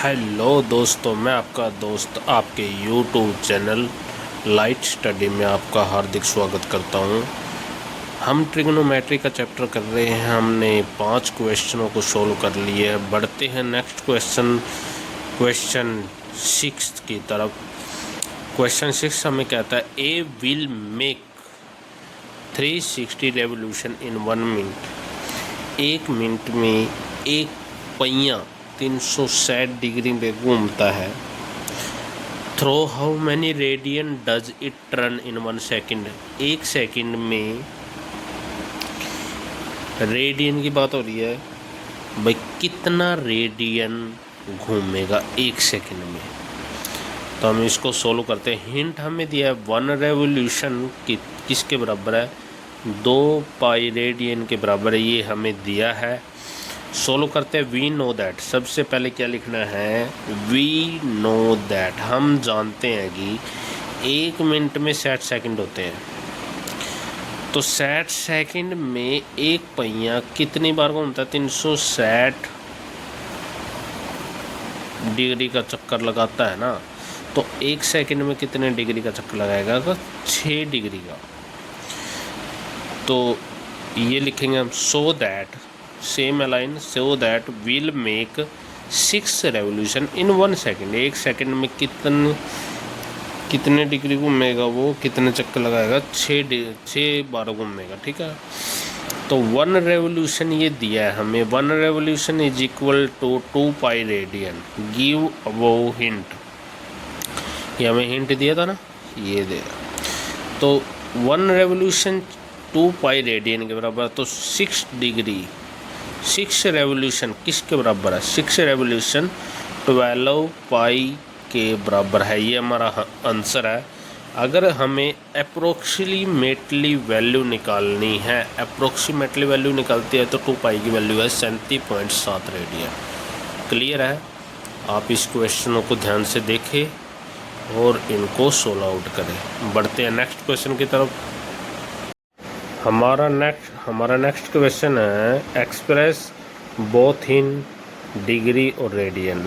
Hello दोस्तों, मैं आपका दोस्त आपके यूट्यूब चैनल लाइट स्टडी में आपका हार्दिक स्वागत करता हूं। हम ट्रिग्नोमेट्री का चैप्टर कर रहे हैं। हमने 5 क्वेश्चनों को सोल्व कर लिए हैं। बढ़ते हैं नेक्स्ट क्वेश्चन 6 की तरफ। क्वेश्चन 6 हमें कहता है A will make 360 revolution in 1 minute. 1 minute में एक पहिया 360 डिग्री में घूमता है। Through how many radian does it turn in 1 second. 1 second में रेडियन की बात हो रही है भाई, कितना रेडियन घूमेगा 1 सेकेंड में। तो हम इसको सोल्व करते हैं। हिंट हमें दिया है 1 रेवोल्यूशन किसके बराबर है, 2 पाई रेडियन के बराबर है, ये हमें दिया है। सोल्व करते हैं। वी नो दैट, सबसे पहले क्या लिखना है, वी नो दैट, हम जानते हैं कि 1 मिनट में 60 सेकंड होते हैं। तो 60 सेकंड में एक पहिया कितनी बार घूमता है, 360 डिग्री का चक्कर लगाता है ना। तो 1 सेकंड में कितने डिग्री का चक्कर लगाएगा, 6 डिग्री का। तो ये लिखेंगे हम so that, same align, so that will make 6 revolution in 1 second. 1 second में कितने डिग्री घूमेगा, वो कितने चक्कर लगाएगा, 6 बार घूमेगा। ठीक है, तो 1 रेवोल्यूशन ये दिया है हमें। 1 revolution is equal to 2 pi radian. Give वो हिंट, ये हमें हिंट दिया था ना, ये दिया। तो 1 रेवोल्यूशन 2 पाई रेडियन के बराबर, तो 6 डिग्री, 6 रेवोल्यूशन किसके बराबर है, 6 रेवोल्यूशन 12 पाई के बराबर है। ये हमारा आंसर है। अगर हमें अप्रोक्सीमेटली वैल्यू निकालनी है, अप्रोक्सीमेटली वैल्यू निकालती है तो 2 पाई की वैल्यू है 37.7 रेडियन। क्लियर है। आप इस क्वेश्चनों को ध्यान से देखें और इनको सोल्व आउट करें। बढ़ते हैं नेक्स्ट क्वेश्चन की तरफ। हमारा नेक्स्ट क्वेश्चन है एक्सप्रेस बोथ इन डिग्री और रेडियन।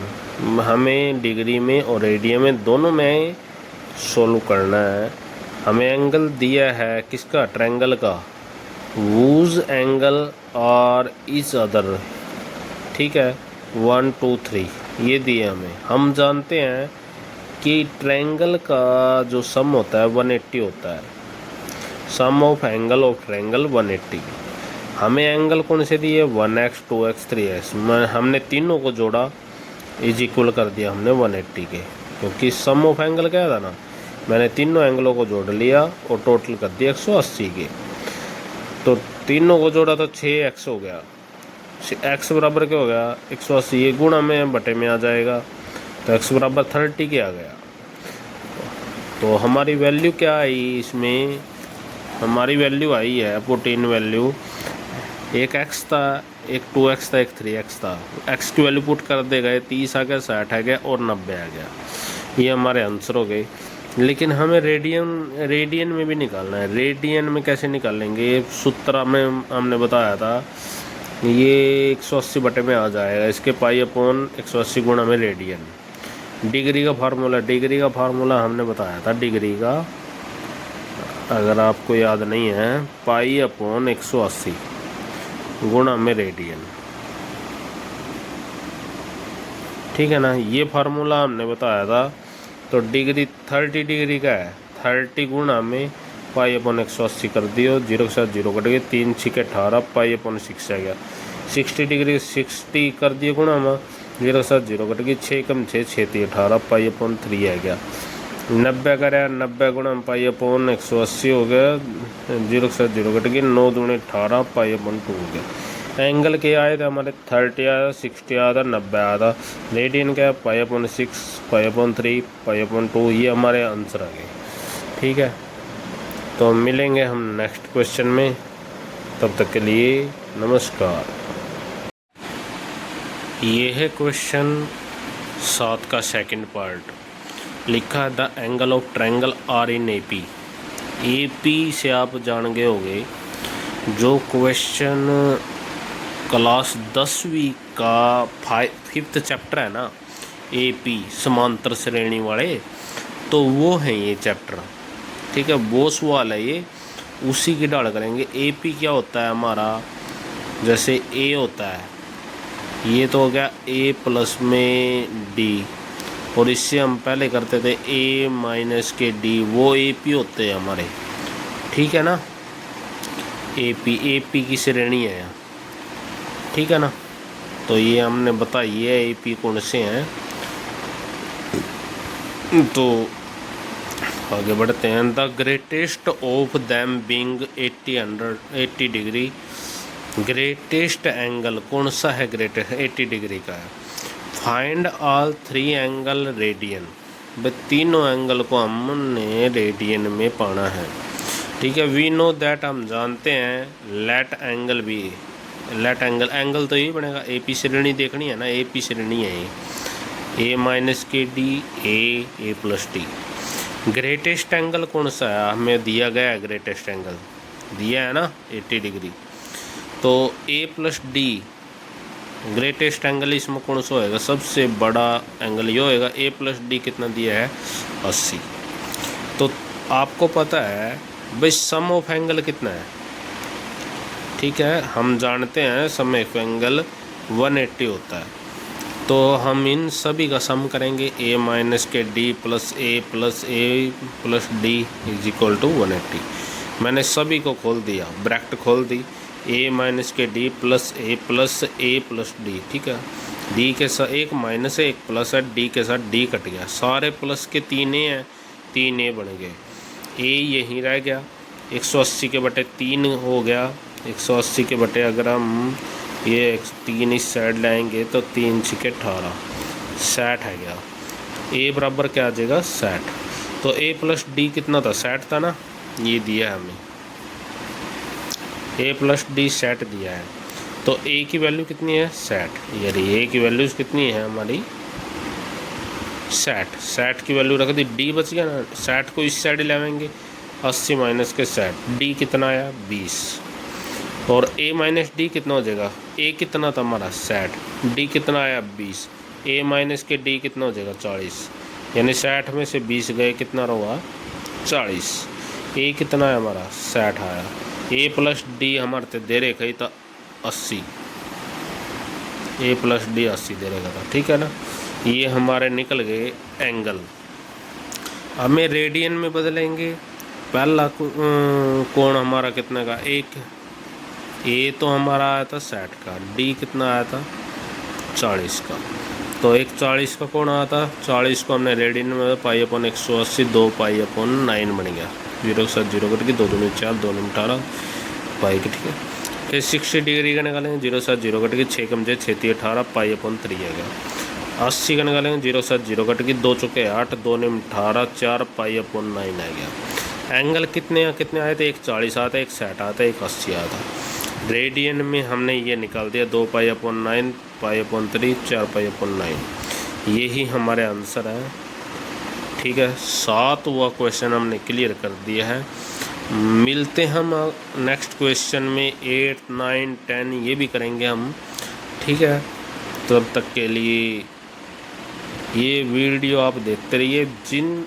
हमें डिग्री में और रेडियन में दोनों में सोल्व करना है। हमें एंगल दिया है किसका, ट्रायंगल का, वूज एंगल और इस अदर। ठीक है, 1 2 3 ये दिए हमें। हम जानते हैं कि ट्रायंगल का जो सम होता है 180 होता है। सम ऑफ एंगल ऑफ ट्रायंगल 180। हमें एंगल कौन से दिए, 1x 2x 3x। हमने तीनों को जोड़ा, इज इक्वल कर दिया हमने 180 के, क्योंकि सम ऑफ एंगल क्या था ना, मैंने तीनों एंगलों को जोड़ लिया और टोटल कर दिया 180 के। तो तीनों को जोड़ा तो 6x हो गया। x बराबर क्या हो गया, 180। ये गुणा में बटे में आ जाएगा, तो x बराबर 30 के आ गया। तो हमारी वैल्यू क्या आई इसमें, हमारी वैल्यू आई है 14 वैल्यू। एक x था, एक 2x था, एक 3x था। x की वैल्यू पुट कर दे गए, 30 आ गया, 60 आ गया और 90 आ गया। ये हमारे आंसर हो गए। लेकिन हमें रेडियन में भी निकालना है। रेडियन में कैसे निकालेंगे, सूत्र में हमने बताया था, ये 180 बटे में आ जाएगा। इसके पाई अपॉन 180 गुणा में रेडियन। डिग्री का फार्मूला हमने बताया था। डिग्री का अगर आपको याद नहीं है, पाई अपॉन 180 गुणा में रेडियन। ठीक है ना, ये फार्मूला हमने बताया था। तो डिग्री 30 डिग्री का है, 30 गुणा में पाई अपॉन 180 कर दियो, 0 के साथ 0 कट गए, 3 6 18 पाई अपॉन 6 आ गया। 60 डिग्री 60 कर दिए गुणा में, 0 के साथ 0 कट गई, 6 कम 6 6 3 18 पाई अपॉन 3 आ गया। 90 करा, 90 गुणा पाई अपॉन 180 हो गया, 0 के साथ 0 कट गई, 9 दूनी 18 पाई अपॉन 2 हो गया। एंगल के आए थे हमारे 30 आया, 60 आया था, 90 आया था। रेडियन क्या है, pi upon 6 pi upon 3 pi upon 2। ये हमारे आंसर आ गए। ठीक है, तो मिलेंगे हम नेक्स्ट क्वेश्चन में। तब तक के लिए नमस्कार। ये है क्वेश्चन 7 का सेकंड पार्ट। लिखा है the angle of triangle are in AP। AP से आप जान गए होंगे, जो क्वेश्चन क्लास 10वीं का 5th चैप्टर है ना, AP समांतर श्रेणी वाले, तो वो हैं ये चैप्टर, ठीक है, वो सवाल है ये, उसी की ढाल करेंगे। AP क्या होता है हमारा, जैसे A होता है, ये तो हो गया A प्लस में D, और इससे हम पहले करते थे A माइनस के D, वो AP होते हैं हमारे, ठीक है ना। AP की श्रेणी है, ठीक है ना। तो ये हमने बताई है AP कौन से हैं। तो आगे बढ़ते हैं। The greatest of them being 80 degree, greatest angle कौन सा है, ग्रेटेस्ट 80 डिग्री का है। फाइंड ऑल 3 एंगल रेडियन, भाई तीनों एंगल को हमने रेडियन में पाना है, ठीक है। वी नो दैट, हम जानते हैं, लेट एंगल भी, लेट एंगल तो ये बनेगा, AP श्रेणी देखनी है ना, AP श्रेणी है ये, A माइनस के D, A plus D। Greatest angle कौन सा है, हमें दिया गया है, ग्रेटेस्ट एंगल दिया है ना 80 डिग्री, तो A plus D greatest angle इसमें कौन सा होएगा, सबसे बड़ा एंगल ये होएगा। A प्लस D कितना दिया है, 80। तो आपको पता है भाई सम ऑफ एंगल कितना है, ठीक है, हम जानते हैं सम ऑफ एंगल 180 होता है। तो हम इन सभी का सम करेंगे, A माइनस के D plus A plus D is equal to 180। मैंने सभी को खोल दिया, ब्रैकेट खोल दी, A माइनस के D plus A plus D, ठीक है। D के साथ एक माइनस है एक प्लस है, D के साथ D कट गया, सारे प्लस के 3 A हैं, 3 A बन गए, A यहीं रह गया, 180 के बटे 3 हो गया, 180 के बटे अगर हम ये 3 इस साइड लाएंगे तो 3 छिके 18, 60 है गया। A बराबर क्या आ जाएगा, 60। तो A प्लस D कितना था, 60 था ना, ये दिया है हमें, A प्लस D 60 दिया है। तो A की वैल्यू कितनी है, 60, यानी A की वैल्यूज़ कितनी है हमारी, 60 की वैल्यू रख दी, D बच गया ना, 60 को इस साइड लाएंगे, 80 माइनस के 60, D कितना आया, 20, और A माइनस D कितना हो जाएगा, A कितना था हमारा 60, D कितना आया 20, A माइनस के D कितना हो जाएगा 40, यानी 60 में से 20 गए, कितना रहा 40। A कितना है हमारा 60 आया, A प्लस D हमारे तो दे रहे कहीं था 80, A प्लस D 80 दे रहेगा था, ठीक है ना। ये हमारे निकल गए एंगल। हमें रेडियन में बदलेंगे। पहला कोण हमारा कितने का, एक, A तो हमारा आया था 60 का, D कितना आया था 40 का, तो एक 40 का कोण आया था, 40 को हमने रेडियन में पाई अपन 180, 2 पाई अपन 9 बन गया, 0 के साथ 0 कट के 2 दूनी 4, 2 में 18 पाई के, ठीक है। फिर 60 डिग्री का निकालेंगे, 0 साथ 0 कट के 6 कम 6 6 18 पाई अपन 3 आ गया। 80 का निकालेंगे, 0 साथ 0 कट के 2 चुके 8, 2 में 18, 4 पाई अपन 9 आ गया। एंगल कितने आए थे, एक 40 आता है, एक 60 आता है, एक 80 आता है। रेडियन में हमने ये निकाल दिया, 2 पाई अपन 9, पाई अपन 3, 4 पाई अपन 9, यही हमारे आंसर है, ठीक है। 7वां क्वेश्चन हमने क्लियर कर दिया है। मिलते हम नेक्स्ट क्वेश्चन में 8, 9, 10 ये भी करेंगे हम, ठीक है। तब तक के लिए ये वीडियो आप देखते रहिए। जिन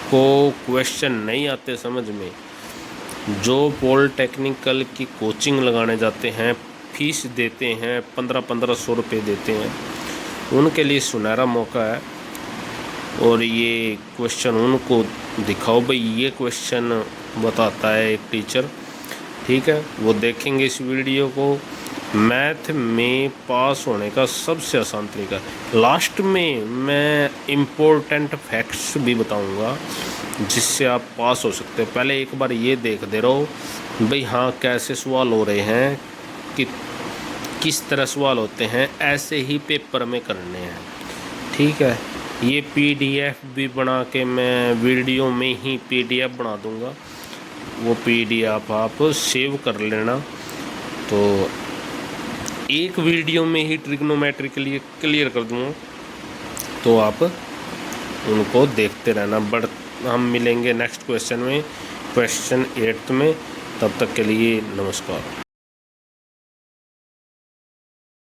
को क्वेश्चन नहीं आते समझ में, जो पॉलिटेक्निकल की कोचिंग लगाने जाते हैं, फीस देते हैं, 1500 रुपये देते हैं, उनके लिए सुनहरा मौका है। और ये क्वेश्चन उनको दिखाओ, भाई ये क्वेश्चन बताता है एक टीचर, ठीक है, वो देखेंगे इस वीडियो को। मैथ में पास होने का सबसे आसान तरीका, लास्ट में मैं इम्पोर्टेंट फैक्ट्स भी बताऊंगा जिससे आप पास हो सकते हैं। पहले एक बार ये देखते रहो भाई, हाँ कैसे सवाल हो रहे हैं, कि किस तरह सवाल होते हैं, ऐसे ही पेपर में करने हैं, ठीक है। ये PDF भी बना के मैं वीडियो में ही PDF बना दूंगा, वो PDF आप सेव कर लेना। तो एक वीडियो में ही ट्रिग्नोमेट्री के लिए क्लियर कर दूँगा, तो आप उनको देखते रहना। बट हम मिलेंगे नेक्स्ट क्वेश्चन में, क्वेश्चन 8 में। तब तक के लिए नमस्कार।